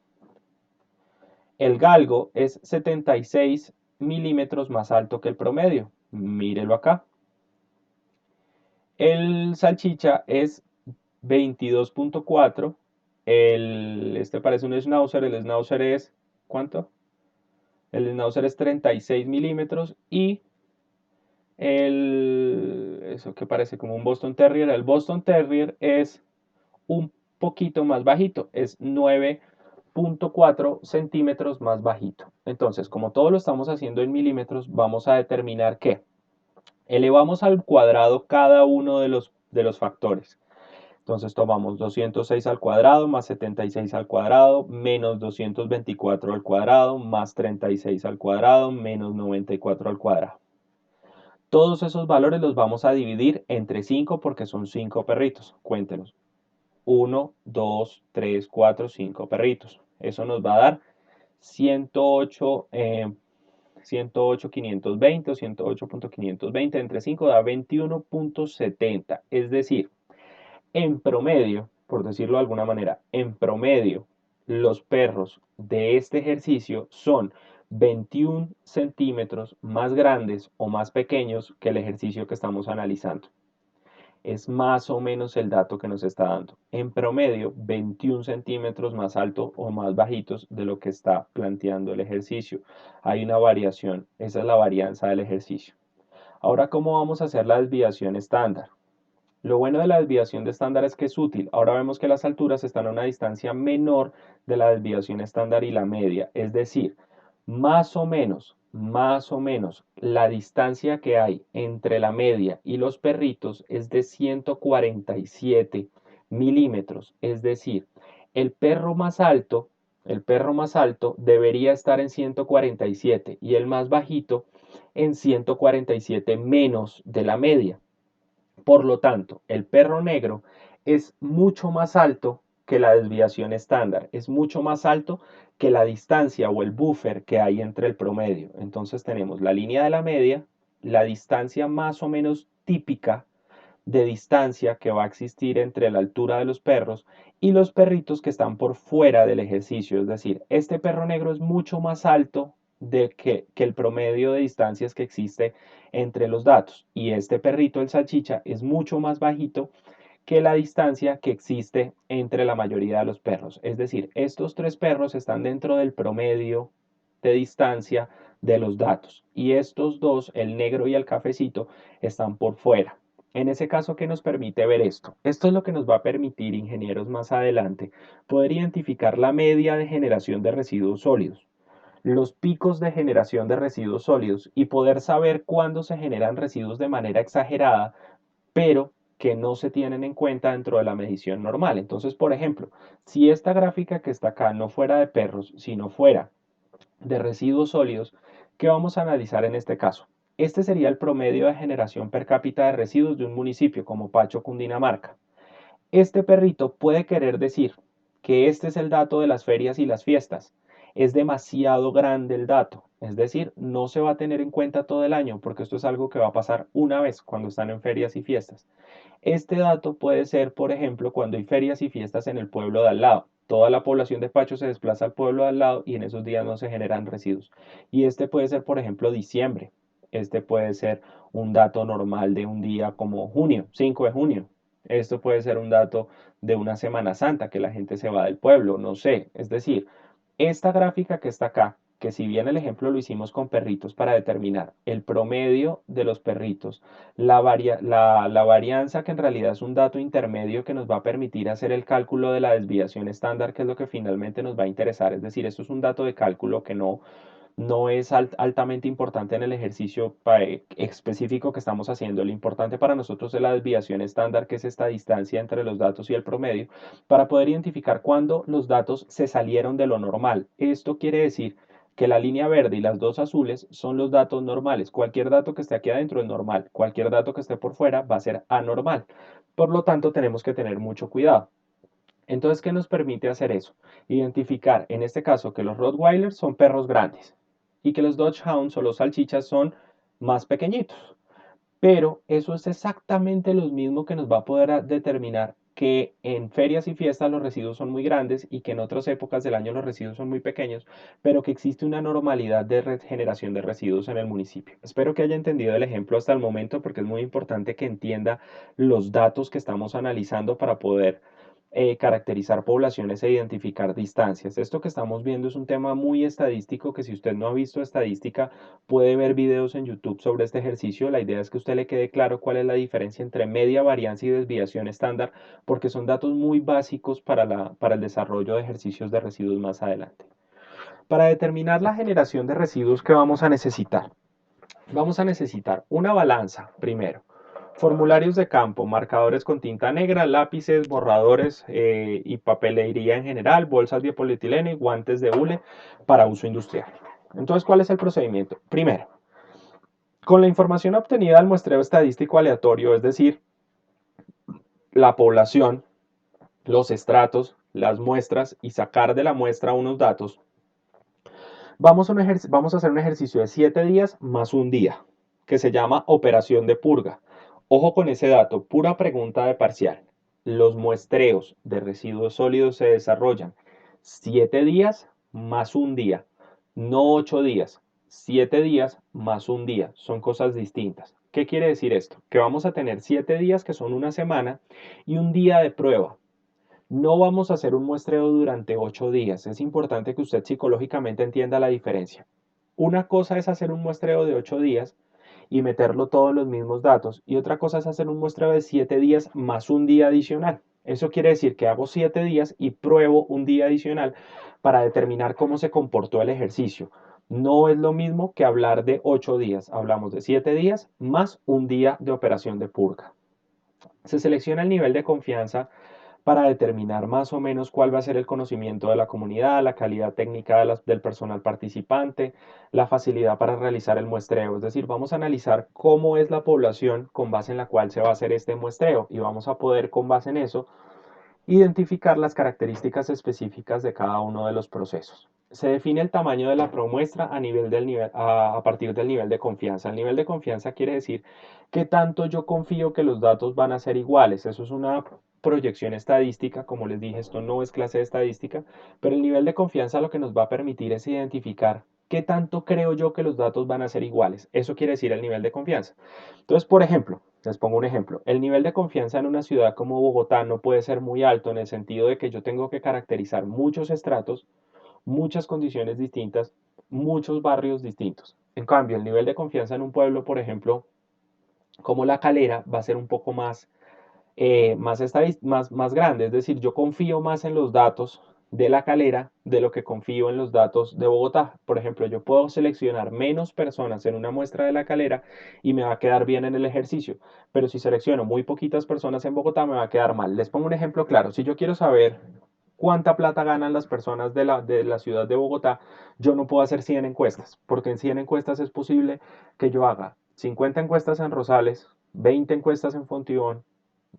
El galgo es 76 milímetros más alto que el promedio. Mírelo acá. El salchicha es 22.4. Este parece un schnauzer. El schnauzer es, ¿cuánto? El schnauzer es 36 milímetros y eso que parece como un Boston Terrier. El Boston Terrier es un poquito más bajito. Es 9.4 centímetros más bajito. Entonces, como todo lo estamos haciendo en milímetros, vamos a determinar que elevamos al cuadrado cada uno de los factores. Entonces tomamos 206 al cuadrado más 76 al cuadrado menos 224 al cuadrado más 36 al cuadrado menos 94 al cuadrado. Todos esos valores los vamos a dividir entre 5 porque son 5 perritos. Cuéntenos. 1, 2, 3, 4, 5 perritos. Eso nos va a dar 108, 108.520 o 108.520 entre 5 da 21.70. Es decir, en promedio, por decirlo de alguna manera, en promedio, los perros de este ejercicio son 21 centímetros más grandes o más pequeños que el ejercicio que estamos analizando. es más o menos el dato que nos está dando. En promedio, 21 centímetros más alto o más bajitos de lo que está planteando el ejercicio. Hay una variación, esa es la varianza del ejercicio. Ahora, ¿cómo vamos a hacer la desviación estándar? Lo bueno de la desviación de estándar es que es útil. Ahora vemos que las alturas están a una distancia menor de la desviación estándar y la media. Es decir, más o menos, la distancia que hay entre la media y los perritos es de 147 milímetros. Es decir, el perro más alto, el perro más alto debería estar en 147 y el más bajito en 147 menos de la media. Por lo tanto, el perro negro es mucho más alto que la desviación estándar, es mucho más alto que la distancia o el buffer que hay entre el promedio. Entonces tenemos la línea de la media, la distancia más o menos típica de distancia que va a existir entre la altura de los perros y los perritos que están por fuera del ejercicio. Es decir, este perro negro es mucho más alto que el promedio de distancias que existe entre los datos. Y este perrito, el salchicha, es mucho más bajito que la distancia que existe entre la mayoría de los perros. Es decir, estos tres perros están dentro del promedio de distancia de los datos. Y estos dos, el negro y el cafecito, están por fuera. En ese caso, ¿qué nos permite ver esto? Esto es lo que nos va a permitir, ingenieros, más adelante, poder identificar la media de generación de residuos sólidos, los picos de generación de residuos sólidos y poder saber cuándo se generan residuos de manera exagerada, pero que no se tienen en cuenta dentro de la medición normal. Entonces, por ejemplo, si esta gráfica que está acá no fuera de perros, sino fuera de residuos sólidos, ¿qué vamos a analizar en este caso? Este sería el promedio de generación per cápita de residuos de un municipio como Pacho, Cundinamarca. Este perrito puede querer decir que este es el dato de las ferias y las fiestas. Es demasiado grande el dato, es decir, no se va a tener en cuenta todo el año porque esto es algo que va a pasar una vez cuando están en ferias y fiestas. Este dato puede ser, por ejemplo, cuando hay ferias y fiestas en el pueblo de al lado. Toda la población de Pacho se desplaza al pueblo de al lado y en esos días no se generan residuos. Y este puede ser, por ejemplo, diciembre. Este puede ser un dato normal de un día como junio, 5 de junio. Esto puede ser un dato de una Semana Santa, que la gente se va del pueblo, no sé. Es decir, esta gráfica que está acá, que si bien el ejemplo lo hicimos con perritos para determinar el promedio de los perritos, la varianza, que en realidad es un dato intermedio que nos va a permitir hacer el cálculo de la desviación estándar, que es lo que finalmente nos va a interesar. Es decir, esto es un dato de cálculo que no es altamente importante en el ejercicio específico que estamos haciendo. Lo importante para nosotros es la desviación estándar, que es esta distancia entre los datos y el promedio, para poder identificar cuándo los datos se salieron de lo normal. Esto quiere decir que la línea verde y las dos azules son los datos normales. Cualquier dato que esté aquí adentro es normal. Cualquier dato que esté por fuera va a ser anormal. Por lo tanto, tenemos que tener mucho cuidado. Entonces, ¿qué nos permite hacer eso? Identificar, en este caso, que los Rottweilers son perros grandes y que los Dachshunds o los salchichas son más pequeñitos. Pero eso es exactamente lo mismo que nos va a poder determinar que en ferias y fiestas los residuos son muy grandes y que en otras épocas del año los residuos son muy pequeños, pero que existe una normalidad de generación de residuos en el municipio. Espero que haya entendido el ejemplo hasta el momento porque es muy importante que entienda los datos que estamos analizando para poder caracterizar poblaciones e identificar distancias. Esto que estamos viendo es un tema muy estadístico que si usted no ha visto estadística puede ver videos en YouTube sobre este ejercicio. La idea es que a usted le quede claro cuál es la diferencia entre media varianza y desviación estándar porque son datos muy básicos para el desarrollo de ejercicios de residuos más adelante. Para determinar la generación de residuos que vamos a necesitar, vamos a necesitar una balanza primero, formularios de campo, marcadores con tinta negra, lápices, borradores y papelería en general, bolsas de polietileno y guantes de hule para uso industrial. Entonces, ¿cuál es el procedimiento? Primero, con la información obtenida del muestreo estadístico aleatorio, es decir, la población, los estratos, las muestras y sacar de la muestra unos datos, vamos a hacer un ejercicio de 7 días más un día, que se llama operación de purga. Ojo con ese dato, pura pregunta de parcial. Los muestreos de residuos sólidos se desarrollan 7 días más un día, no 8 días. 7 días más un día, son cosas distintas. ¿Qué quiere decir esto? Que vamos a tener 7 días, que son una semana, y un día de prueba. No vamos a hacer un muestreo durante 8 días. Es importante que usted psicológicamente entienda la diferencia. Una cosa es hacer un muestreo de 8 días y meterlo todos los mismos datos. Y otra cosa es hacer un muestreo de 7 días más un día adicional. Eso quiere decir que hago 7 días y pruebo un día adicional para determinar cómo se comportó el ejercicio. No es lo mismo que hablar de 8 días. Hablamos de 7 días más un día de operación de purga. Se selecciona el nivel de confianza para determinar más o menos cuál va a ser el conocimiento de la comunidad, la calidad técnica del personal participante, la facilidad para realizar el muestreo. Es decir, vamos a analizar cómo es la población con base en la cual se va a hacer este muestreo y vamos a poder con base en eso identificar las características específicas de cada uno de los procesos. Se define el tamaño de la promuestra a partir del nivel de confianza. El nivel de confianza quiere decir qué tanto yo confío que los datos van a ser iguales. Eso es una proyección estadística. Como les dije, esto no es clase de estadística, pero el nivel de confianza lo que nos va a permitir es identificar qué tanto creo yo que los datos van a ser iguales. Eso quiere decir el nivel de confianza. Entonces, por ejemplo, les pongo un ejemplo. El nivel de confianza en una ciudad como Bogotá no puede ser muy alto en el sentido de que yo tengo que caracterizar muchos estratos, muchas condiciones distintas, muchos barrios distintos. En cambio, el nivel de confianza en un pueblo, por ejemplo, como La Calera, va a ser un poco más grande. Es decir, yo confío más en los datos de La Calera de lo que confío en los datos de Bogotá. Por ejemplo, yo puedo seleccionar menos personas en una muestra de La Calera y me va a quedar bien en el ejercicio. Pero si selecciono muy poquitas personas en Bogotá, me va a quedar mal. Les pongo un ejemplo claro. Si yo quiero saber cuánta plata ganan las personas de la ciudad de Bogotá, yo no puedo hacer 100 encuestas, porque en 100 encuestas es posible que yo haga 50 encuestas en Rosales, 20 encuestas en Fontibón,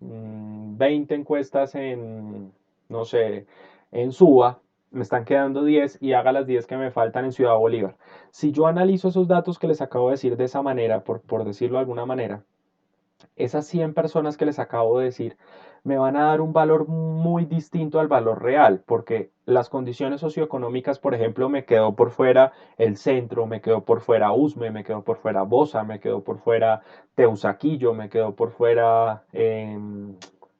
20 encuestas en, no sé, en Suba, me están quedando 10 y haga las 10 que me faltan en Ciudad Bolívar. Si yo analizo esos datos que les acabo de decir de esa manera, por decirlo de alguna manera, esas 100 personas que les acabo de decir me van a dar un valor muy distinto al valor real, porque las condiciones socioeconómicas, por ejemplo, me quedó por fuera el centro, me quedó por fuera Usme, me quedó por fuera Bosa, me quedó por fuera Teusaquillo, me quedó por fuera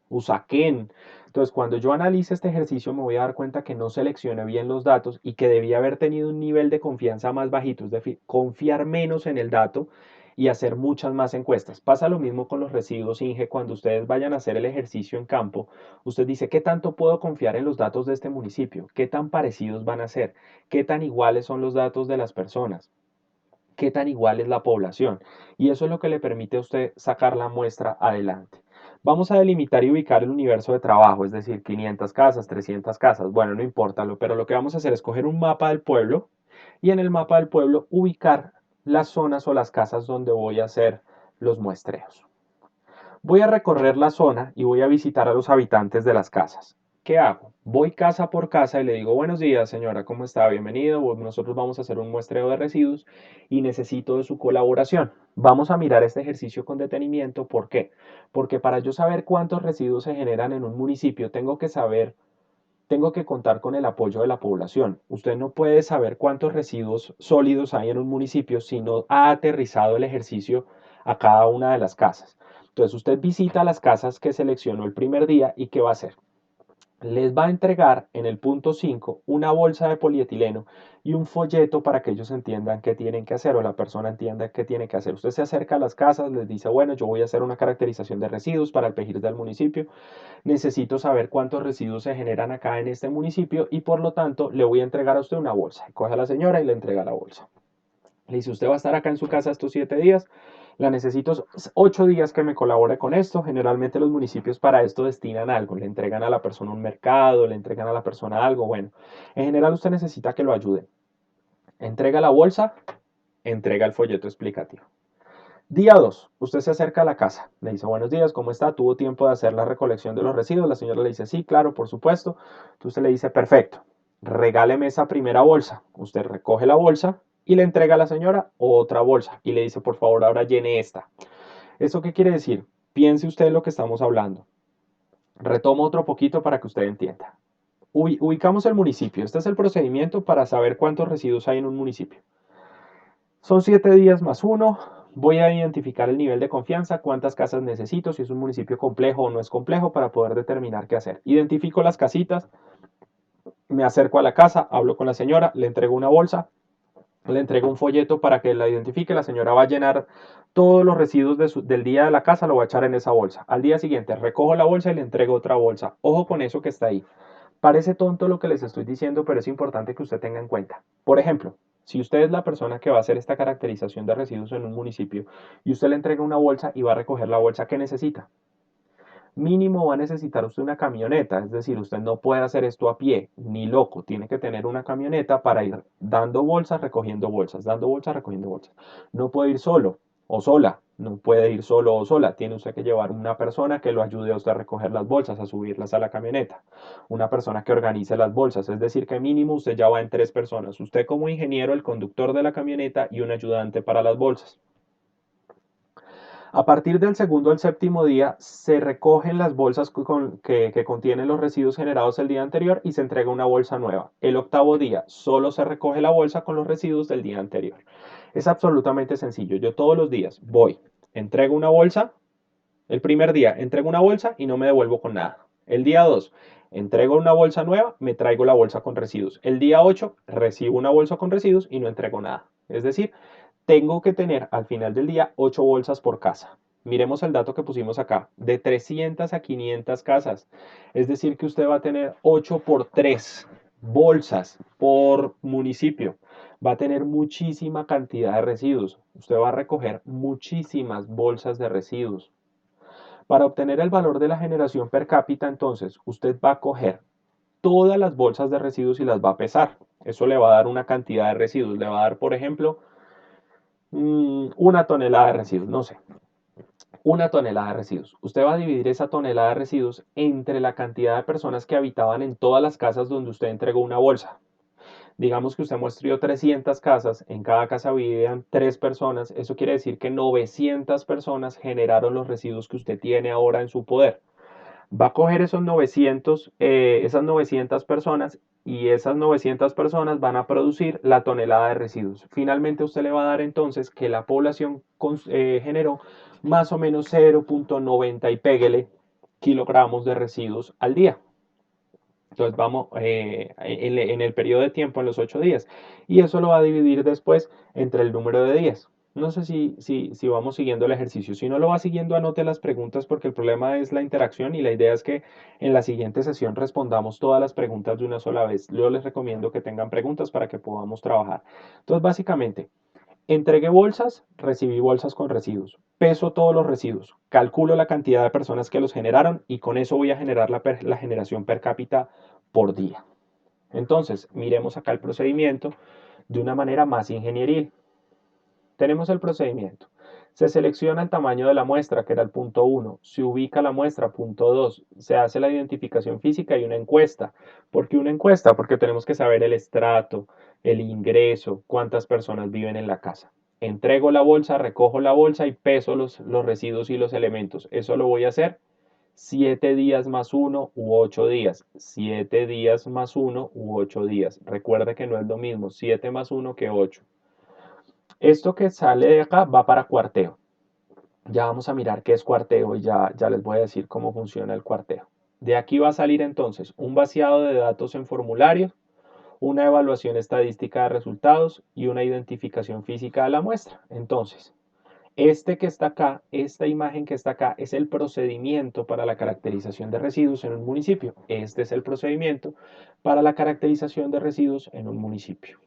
Usaquén. Entonces, cuando yo analice este ejercicio, me voy a dar cuenta que no seleccioné bien los datos y que debía haber tenido un nivel de confianza más bajito, es decir, confiar menos en el dato y hacer muchas más encuestas. Pasa lo mismo con los residuos INGE. Cuando ustedes vayan a hacer el ejercicio en campo, usted dice, ¿qué tanto puedo confiar en los datos de este municipio? ¿Qué tan parecidos van a ser? ¿Qué tan iguales son los datos de las personas? ¿Qué tan igual es la población? Y eso es lo que le permite a usted sacar la muestra adelante. Vamos a delimitar y ubicar el universo de trabajo, es decir, 500 casas, 300 casas, bueno, no importa, pero lo que vamos a hacer es coger un mapa del pueblo y en el mapa del pueblo ubicar las zonas o las casas donde voy a hacer los muestreos. Voy a recorrer la zona y voy a visitar a los habitantes de las casas. ¿Qué hago? Voy casa por casa y le digo, buenos días señora, ¿cómo está? Bienvenido. Nosotros vamos a hacer un muestreo de residuos y necesito de su colaboración. Vamos a mirar este ejercicio con detenimiento. ¿Por qué? Porque para yo saber cuántos residuos se generan en un municipio, tengo que contar con el apoyo de la población. Usted no puede saber cuántos residuos sólidos hay en un municipio si no ha aterrizado el ejercicio a cada una de las casas. Entonces usted visita las casas que seleccionó el primer día y ¿qué va a hacer? Les va a entregar en el punto 5 una bolsa de polietileno y un folleto para que ellos entiendan qué tienen que hacer o la persona entienda qué tiene que hacer. Usted se acerca a las casas, les dice, bueno, yo voy a hacer una caracterización de residuos para el PEJIR del municipio, necesito saber cuántos residuos se generan acá en este municipio y por lo tanto le voy a entregar a usted una bolsa. Coge a la señora y le entrega la bolsa. Le dice, usted va a estar acá en su casa estos 7 días, la necesito 8 días que me colabore con esto. Generalmente los municipios para esto destinan algo, le entregan a la persona un mercado, le entregan a la persona algo, bueno, en general usted necesita que lo ayuden. Entrega la bolsa, entrega el folleto explicativo. Día 2, usted se acerca a la casa, le dice buenos días, ¿cómo está? ¿Tuvo tiempo de hacer la recolección de los residuos? La señora le dice sí, claro, por supuesto. Entonces usted le dice perfecto, regáleme esa primera bolsa. Usted recoge la bolsa y le entrega a la señora otra bolsa y le dice por favor ahora llene esta. ¿Eso qué quiere decir? Piense usted en lo que estamos hablando. Retomo otro poquito para que usted entienda. Ubicamos el municipio. Este es el procedimiento para saber cuántos residuos hay en un municipio. Son 7 días más 1, Voy a identificar el nivel de confianza, cuántas casas necesito, si es un municipio complejo o no es complejo, para poder determinar qué hacer. Identifico las casitas, me acerco a la casa, hablo con la señora, le entrego una bolsa, le entrego un folleto para que la identifique. La señora va a llenar todos los residuos del día de la casa, lo va a echar en esa bolsa. Al día siguiente recojo la bolsa y le entrego otra bolsa. Ojo con eso que está ahí. Parece tonto lo que les estoy diciendo, pero es importante que usted tenga en cuenta. Por ejemplo, si usted es la persona que va a hacer esta caracterización de residuos en un municipio y usted le entrega una bolsa y va a recoger la bolsa que necesita, mínimo va a necesitar usted una camioneta, es decir, usted no puede hacer esto a pie, ni loco, tiene que tener una camioneta para ir dando bolsas, recogiendo bolsas, dando bolsas, recogiendo bolsas. No puede ir solo o sola, no puede ir solo o sola, tiene usted que llevar una persona que lo ayude a usted a recoger las bolsas, a subirlas a la camioneta, una persona que organice las bolsas, es decir, que mínimo usted ya va en 3 personas, usted como ingeniero, el conductor de la camioneta y un ayudante para las bolsas. A partir del segundo al séptimo día se recogen las bolsas que contienen los residuos generados el día anterior y se entrega una bolsa nueva. El octavo día solo se recoge la bolsa con los residuos del día anterior. Es absolutamente sencillo. Yo todos los días voy, entrego una bolsa. El primer día entrego una bolsa y no me devuelvo con nada. El día 2 entrego una bolsa nueva, me traigo la bolsa con residuos. El día 8 recibo una bolsa con residuos y no entrego nada. Es decir, tengo que tener al final del día 8 bolsas por casa. Miremos el dato que pusimos acá, de 300 a 500 casas. Es decir, que usted va a tener 8 por 3 bolsas por municipio. Va a tener muchísima cantidad de residuos. Usted va a recoger muchísimas bolsas de residuos. Para obtener el valor de la generación per cápita, entonces, usted va a coger todas las bolsas de residuos y las va a pesar. Eso le va a dar una cantidad de residuos. Le va a dar, por ejemplo, una tonelada de residuos, no sé, una tonelada de residuos. Usted va a dividir esa tonelada de residuos entre la cantidad de personas que habitaban en todas las casas donde usted entregó una bolsa. Digamos que usted muestreó 300 casas, en cada casa vivían 3 personas, eso quiere decir que 900 personas generaron los residuos que usted tiene ahora en su poder. Va a coger esas 900 personas y esas 900 personas van a producir la tonelada de residuos. Finalmente usted le va a dar entonces que la población generó más o menos 0,90 y péguele kilogramos de residuos al día. Entonces vamos en el periodo de tiempo, en los 8 días. Y eso lo va a dividir después entre el número de días. No sé si vamos siguiendo el ejercicio. Si no lo va siguiendo, anote las preguntas porque el problema es la interacción y la idea es que en la siguiente sesión respondamos todas las preguntas de una sola vez. Yo les recomiendo que tengan preguntas para que podamos trabajar. Entonces, básicamente, entregué bolsas, recibí bolsas con residuos. Peso todos los residuos, calculo la cantidad de personas que los generaron y con eso voy a generar la generación per cápita por día. Entonces, miremos acá el procedimiento de una manera más ingenieril. Tenemos el procedimiento. Se selecciona el tamaño de la muestra, que era el punto 1. Se ubica la muestra, punto 2. Se hace la identificación física y una encuesta. ¿Por qué una encuesta? Porque tenemos que saber el estrato, el ingreso, cuántas personas viven en la casa. Entrego la bolsa, recojo la bolsa y peso los residuos y los elementos. Eso lo voy a hacer 7 días más 1 u 8 días. 7 días más 1 u 8 días. Recuerda que no es lo mismo 7 más 1 que 8. Esto que sale de acá va para cuarteo. Ya vamos a mirar qué es cuarteo y ya les voy a decir cómo funciona el cuarteo. De aquí va a salir entonces un vaciado de datos en formulario, una evaluación estadística de resultados y una identificación física de la muestra. Entonces, este que está acá, esta imagen que está acá, es el procedimiento para la caracterización de residuos en un municipio. Este es el procedimiento para la caracterización de residuos en un municipio.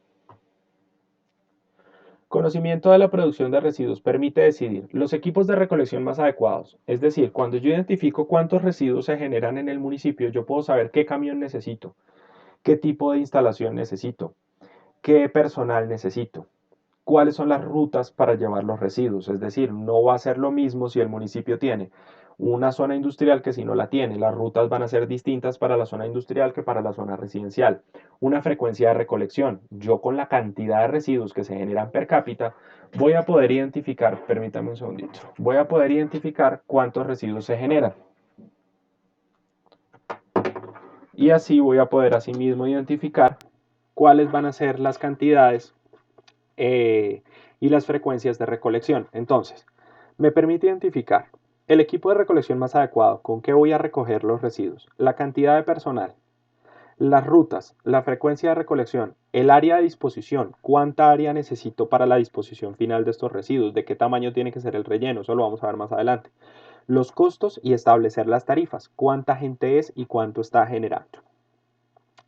Conocimiento de la producción de residuos permite decidir los equipos de recolección más adecuados. Es decir, cuando yo identifico cuántos residuos se generan en el municipio, yo puedo saber qué camión necesito, qué tipo de instalación necesito, qué personal necesito, cuáles son las rutas para llevar los residuos. Es decir, no va a ser lo mismo si el municipio tiene una zona industrial que si no la tiene. Las rutas van a ser distintas para la zona industrial que para la zona residencial. Una frecuencia de recolección. Yo con la cantidad de residuos que se generan per cápita voy a poder identificar, permítame un segundito, voy a poder identificar cuántos residuos se generan. Y así voy a poder asimismo identificar cuáles van a ser las cantidades y las frecuencias de recolección. Entonces, me permite identificar el equipo de recolección más adecuado, con qué voy a recoger los residuos, la cantidad de personal, las rutas, la frecuencia de recolección, el área de disposición, cuánta área necesito para la disposición final de estos residuos, de qué tamaño tiene que ser el relleno, eso lo vamos a ver más adelante. Los costos y establecer las tarifas, cuánta gente es y cuánto está generando.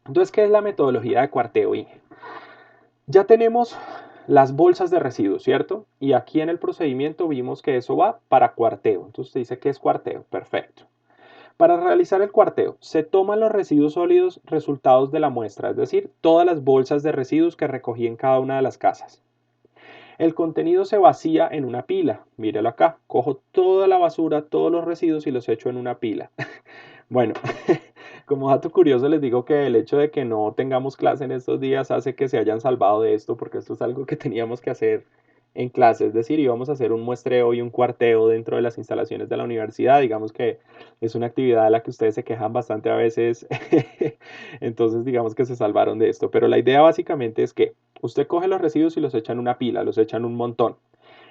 Entonces, ¿qué es la metodología de cuarteo, Inge? Ya tenemos las bolsas de residuos, ¿cierto? Y aquí en el procedimiento vimos que eso va para cuarteo. Entonces usted dice, ¿qué es cuarteo? Perfecto. Para realizar el cuarteo, se toman los residuos sólidos resultados de la muestra, es decir, todas las bolsas de residuos que recogí en cada una de las casas. El contenido se vacía en una pila. Míralo acá. Cojo toda la basura, todos los residuos y los echo en una pila. Bueno, como dato curioso les digo que el hecho de que no tengamos clase en estos días hace que se hayan salvado de esto, porque esto es algo que teníamos que hacer en clase, es decir, íbamos a hacer un muestreo y un cuarteo dentro de las instalaciones de la universidad, digamos que es una actividad de la que ustedes se quejan bastante a veces, entonces digamos que se salvaron de esto, pero la idea básicamente es que usted coge los residuos y los echa en una pila, los echa en un montón.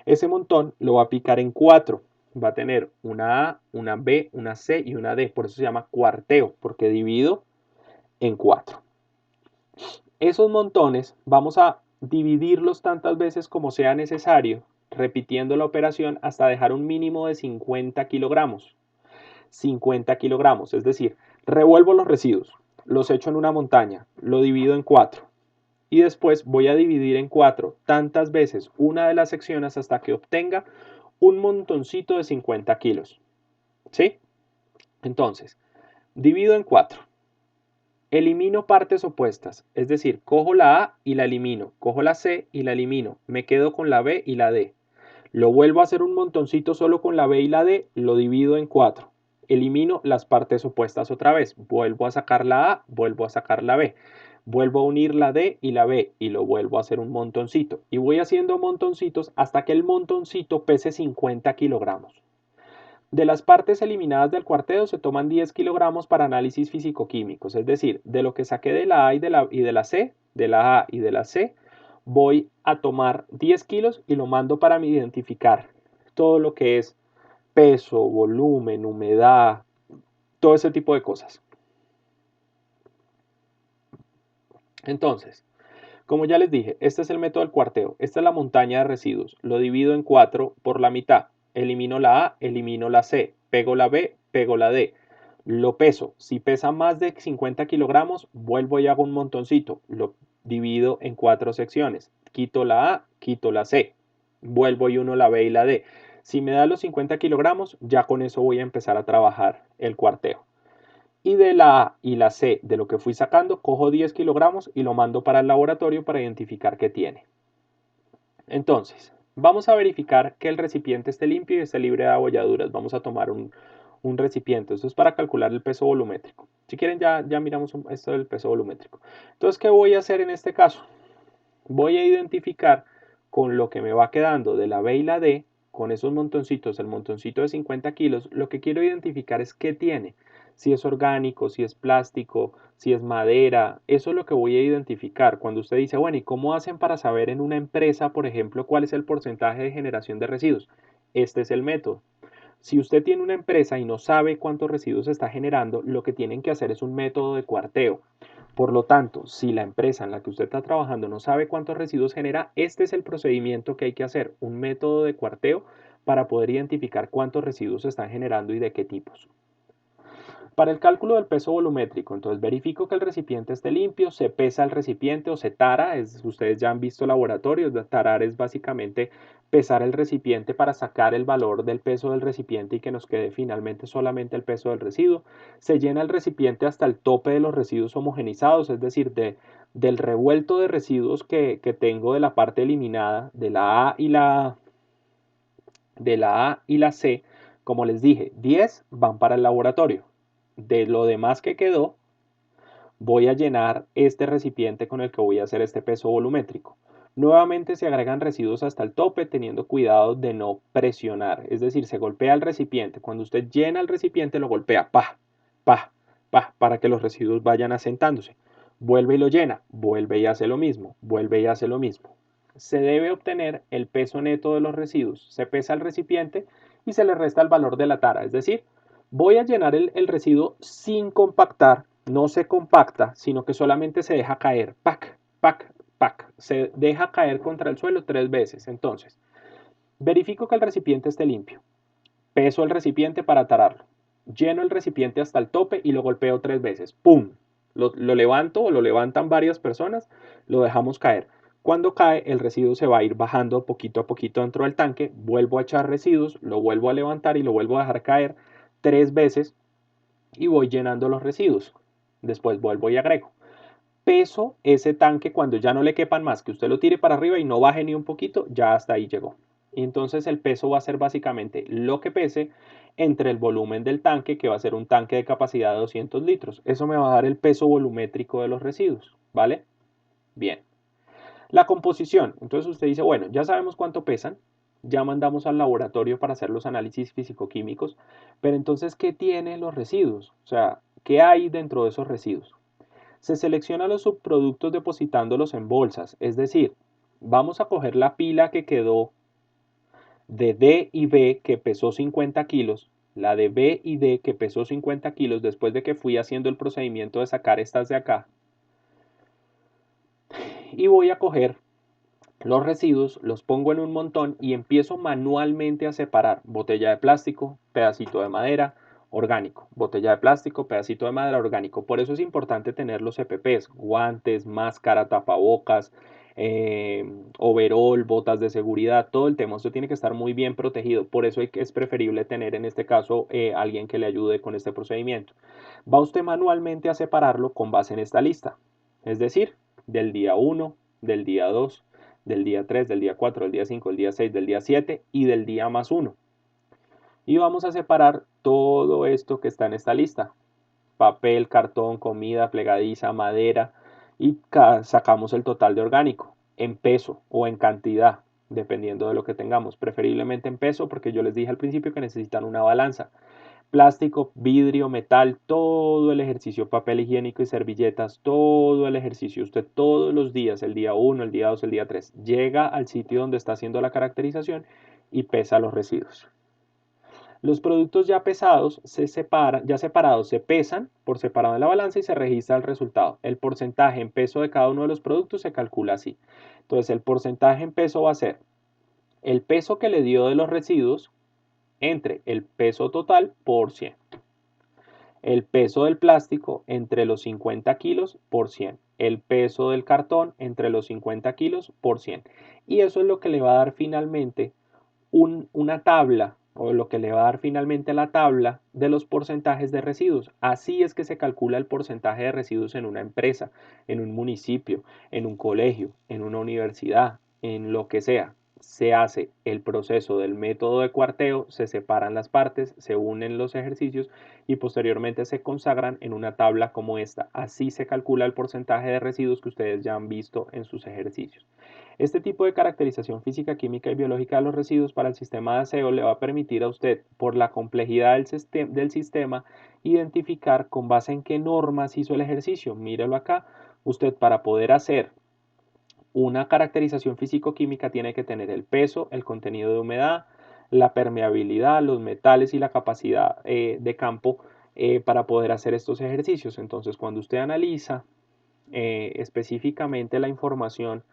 Ese montón lo va a picar en cuatro. Va a tener una A, una B, una C y una D. Por eso se llama cuarteo, porque divido en cuatro. Esos montones vamos a dividirlos tantas veces como sea necesario, repitiendo la operación hasta dejar un mínimo de 50 kilogramos. 50 kilogramos, es decir, revuelvo los residuos, los echo en una montaña, lo divido en cuatro y después voy a dividir en cuatro tantas veces una de las secciones hasta que obtenga un montoncito de 50 kilos. ¿Sí? Entonces, divido en cuatro. Elimino partes opuestas, es decir, cojo la A y la elimino, cojo la C y la elimino, me quedo con la B y la D. Lo vuelvo a hacer un montoncito solo con la B y la D, lo divido en cuatro. Elimino las partes opuestas otra vez, vuelvo a sacar la A, vuelvo a sacar la B. Vuelvo a unir la D y la B y lo vuelvo a hacer un montoncito. Y voy haciendo montoncitos hasta que el montoncito pese 50 kilogramos. De las partes eliminadas del cuarteo se toman 10 kilogramos para análisis físico-químicos, es decir, de lo que saqué de la A y de la C, de la A y de la C, voy a tomar 10 kilos y lo mando para identificar todo lo que es peso, volumen, humedad, todo ese tipo de cosas. Entonces, como ya les dije, este es el método del cuarteo. Esta es la montaña de residuos. Lo divido en cuatro por la mitad. Elimino la A, elimino la C, pego la B, pego la D. Lo peso. Si pesa más de 50 kilogramos, vuelvo y hago un montoncito. Lo divido en cuatro secciones. Quito la A, quito la C. Vuelvo y uno la B y la D. Si me da los 50 kilogramos, ya con eso voy a empezar a trabajar el cuarteo. Y de la A y la C de lo que fui sacando, cojo 10 kilogramos y lo mando para el laboratorio para identificar qué tiene. Entonces, vamos a verificar que el recipiente esté limpio y esté libre de abolladuras. Vamos a tomar un recipiente. Esto es para calcular el peso volumétrico. Si quieren, ya miramos esto del peso volumétrico. Entonces, ¿qué voy a hacer en este caso? Voy a identificar con lo que me va quedando de la B y la D, con esos montoncitos, el montoncito de 50 kilos, lo que quiero identificar es qué tiene. Si es orgánico, si es plástico, si es madera, eso es lo que voy a identificar. Cuando usted dice, bueno, ¿y cómo hacen para saber en una empresa, por ejemplo, cuál es el porcentaje de generación de residuos? Este es el método. Si usted tiene una empresa y no sabe cuántos residuos está generando, lo que tienen que hacer es un método de cuarteo. Por lo tanto, si la empresa en la que usted está trabajando no sabe cuántos residuos genera, este es el procedimiento que hay que hacer, un método de cuarteo para poder identificar cuántos residuos se están generando y de qué tipos. Para el cálculo del peso volumétrico, entonces verifico que el recipiente esté limpio, se pesa el recipiente o se tara, ustedes ya han visto laboratorios, tarar es básicamente pesar el recipiente para sacar el valor del peso del recipiente y que nos quede finalmente solamente el peso del residuo. Se llena el recipiente hasta el tope de los residuos homogenizados, es decir, del revuelto de residuos que tengo de la parte eliminada, de la A y la C, como les dije, 10 van para el laboratorio. De lo demás que quedó, voy a llenar este recipiente con el que voy a hacer este peso volumétrico. Nuevamente se agregan residuos hasta el tope teniendo cuidado de no presionar, es decir, se golpea el recipiente. Cuando usted llena el recipiente lo golpea, pa, pa, pa, para que los residuos vayan asentándose. Vuelve y lo llena, vuelve y hace lo mismo, vuelve y hace lo mismo. se debe obtener el peso neto de los residuos. Se pesa el recipiente y se le resta el valor de la tara. Es decir, voy a llenar el residuo sin compactar, no se compacta, sino que solamente se deja caer, pac, pac, pac. Se deja caer contra el suelo 3 veces. Entonces, verifico que el recipiente esté limpio. Peso el recipiente para tararlo. Lleno el recipiente hasta el tope y lo golpeo 3 veces. ¡Pum! Lo levanto o lo levantan varias personas, lo dejamos caer. Cuando cae, el residuo se va a ir bajando poquito a poquito dentro del tanque. Vuelvo a echar residuos, lo vuelvo a levantar y lo vuelvo a dejar caer 3 veces y voy llenando los residuos. Después vuelvo y agrego. Peso ese tanque cuando ya no le quepan más, que usted lo tire para arriba y no baje ni un poquito, ya hasta ahí llegó. Y entonces el peso va a ser básicamente lo que pese entre el volumen del tanque, que va a ser un tanque de capacidad de 200 litros. Eso me va a dar el peso volumétrico de los residuos, ¿vale? Bien. La composición. Entonces usted dice, bueno, ya sabemos cuánto pesan, ya mandamos al laboratorio para hacer los análisis físico-químicos, pero entonces, ¿qué tienen los residuos? O sea, ¿qué hay dentro de esos residuos? Se seleccionan los subproductos depositándolos en bolsas, es decir, vamos a coger la pila que quedó de D y B que pesó 50 kilos, la de B y D que pesó 50 kilos después de que fui haciendo el procedimiento de sacar estas de acá, y voy a coger los residuos, los pongo en un montón y empiezo manualmente a separar botella de plástico, pedacito de madera, orgánico, botella de plástico, pedacito de madera, orgánico. Por eso es importante tener los EPPs, guantes, máscara, tapabocas, overol, botas de seguridad, todo el tema. Esto tiene que estar muy bien protegido. Por eso es preferible tener en este caso alguien que le ayude con este procedimiento. Va usted manualmente a separarlo con base en esta lista. Es decir, del día 1, del día 2, del día 3, del día 4, del día 5, del día 6, del día 7 y del día más 1. Y vamos a separar todo esto que está en esta lista. Papel, cartón, comida, plegadiza, madera y sacamos el total de orgánico en peso o en cantidad, dependiendo de lo que tengamos. Preferiblemente en peso porque yo les dije al principio que necesitan una balanza. Plástico, vidrio, metal, todo el ejercicio, papel higiénico y servilletas, todo el ejercicio. Usted todos los días, el día 1, el día 2, el día 3, llega al sitio donde está haciendo la caracterización y pesa los residuos. Los productos ya pesados se separan, ya separados se pesan por separado en la balanza y se registra el resultado. El porcentaje en peso de cada uno de los productos se calcula así. Entonces el porcentaje en peso va a ser el peso que le dio de los residuos entre el peso total por 100. El peso del plástico entre los 50 kilos por 100. El peso del cartón entre los 50 kilos por 100. Y eso es lo que le va a dar finalmente una tabla o lo que le va a dar finalmente la tabla de los porcentajes de residuos. Así es que se calcula el porcentaje de residuos en una empresa, en un municipio, en un colegio, en una universidad, en lo que sea. Se hace el proceso del método de cuarteo, se separan las partes, se unen los ejercicios y posteriormente se consagran en una tabla como esta. Así se calcula el porcentaje de residuos que ustedes ya han visto en sus ejercicios. Este tipo de caracterización física, química y biológica de los residuos para el sistema de aseo le va a permitir a usted, por la complejidad del sistema, identificar con base en qué normas hizo el ejercicio. Mírelo acá. Usted para poder hacer una caracterización físico-química tiene que tener el peso, el contenido de humedad, la permeabilidad, los metales y la capacidad de campo para poder hacer estos ejercicios. Entonces, cuando usted analiza específicamente la información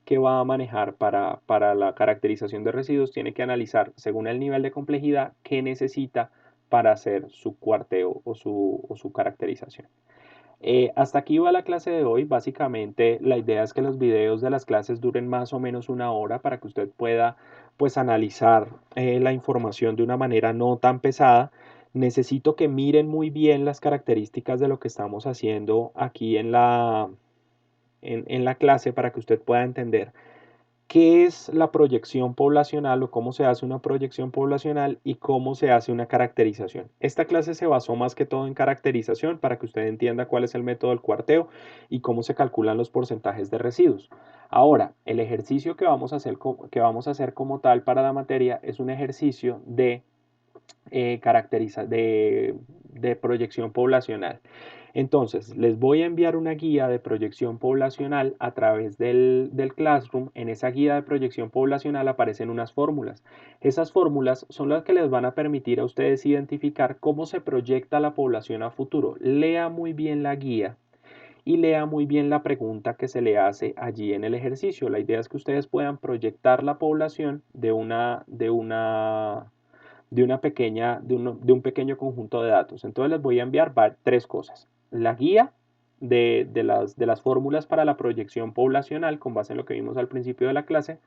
que va a manejar para la caracterización de residuos, tiene que analizar según el nivel de complejidad qué necesita para hacer su cuarteo o su caracterización. Hasta aquí va la clase de hoy. Básicamente la idea es que los videos de las clases duren más o menos 1 hora para que usted pueda pues analizar la información de una manera no tan pesada. Necesito que miren muy bien las características de lo que estamos haciendo aquí en la clase para que usted pueda entender qué es la proyección poblacional o cómo se hace una proyección poblacional y cómo se hace una caracterización. Esta clase se basó más que todo en caracterización para que usted entienda cuál es el método del cuarteo y cómo se calculan los porcentajes de residuos. Ahora, el ejercicio que vamos a hacer como tal para la materia es un ejercicio de proyección poblacional. Entonces, les voy a enviar una guía de proyección poblacional a través del Classroom. En esa guía de proyección poblacional aparecen unas fórmulas. Esas fórmulas son las que les van a permitir a ustedes identificar cómo se proyecta la población a futuro. Lea muy bien la guía y lea muy bien la pregunta que se le hace allí en el ejercicio. La idea es que ustedes puedan proyectar la población de un pequeño conjunto de datos. Entonces les voy a enviar tres cosas. La guía de las fórmulas para la proyección poblacional con base en lo que vimos al principio de la clase,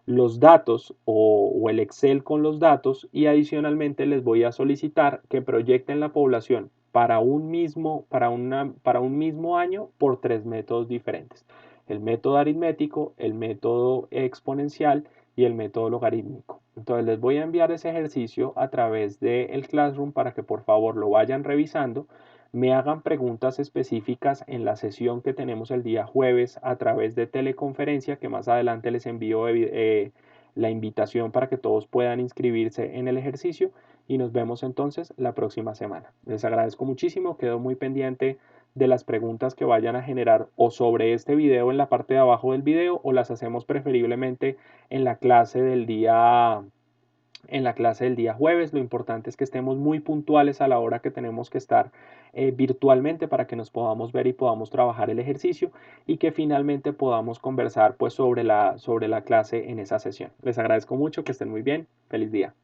los datos o el Excel con los datos, y adicionalmente les voy a solicitar que proyecten la población para un mismo año por tres métodos diferentes. El método aritmético, el método exponencial y el método logarítmico. Entonces les voy a enviar ese ejercicio a través del Classroom para que por favor lo vayan revisando, me hagan preguntas específicas en la sesión que tenemos el día jueves a través de teleconferencia, que más adelante les envío la invitación para que todos puedan inscribirse en el ejercicio, y nos vemos entonces la próxima semana. Les agradezco muchísimo, quedo muy pendiente de las preguntas que vayan a generar o sobre este video en la parte de abajo del video, o las hacemos preferiblemente en la clase del día jueves. Lo importante es que estemos muy puntuales a la hora que tenemos que estar virtualmente para que nos podamos ver y podamos trabajar el ejercicio, y que finalmente podamos conversar pues sobre la clase en esa sesión. Les agradezco mucho, que estén muy bien. Feliz día.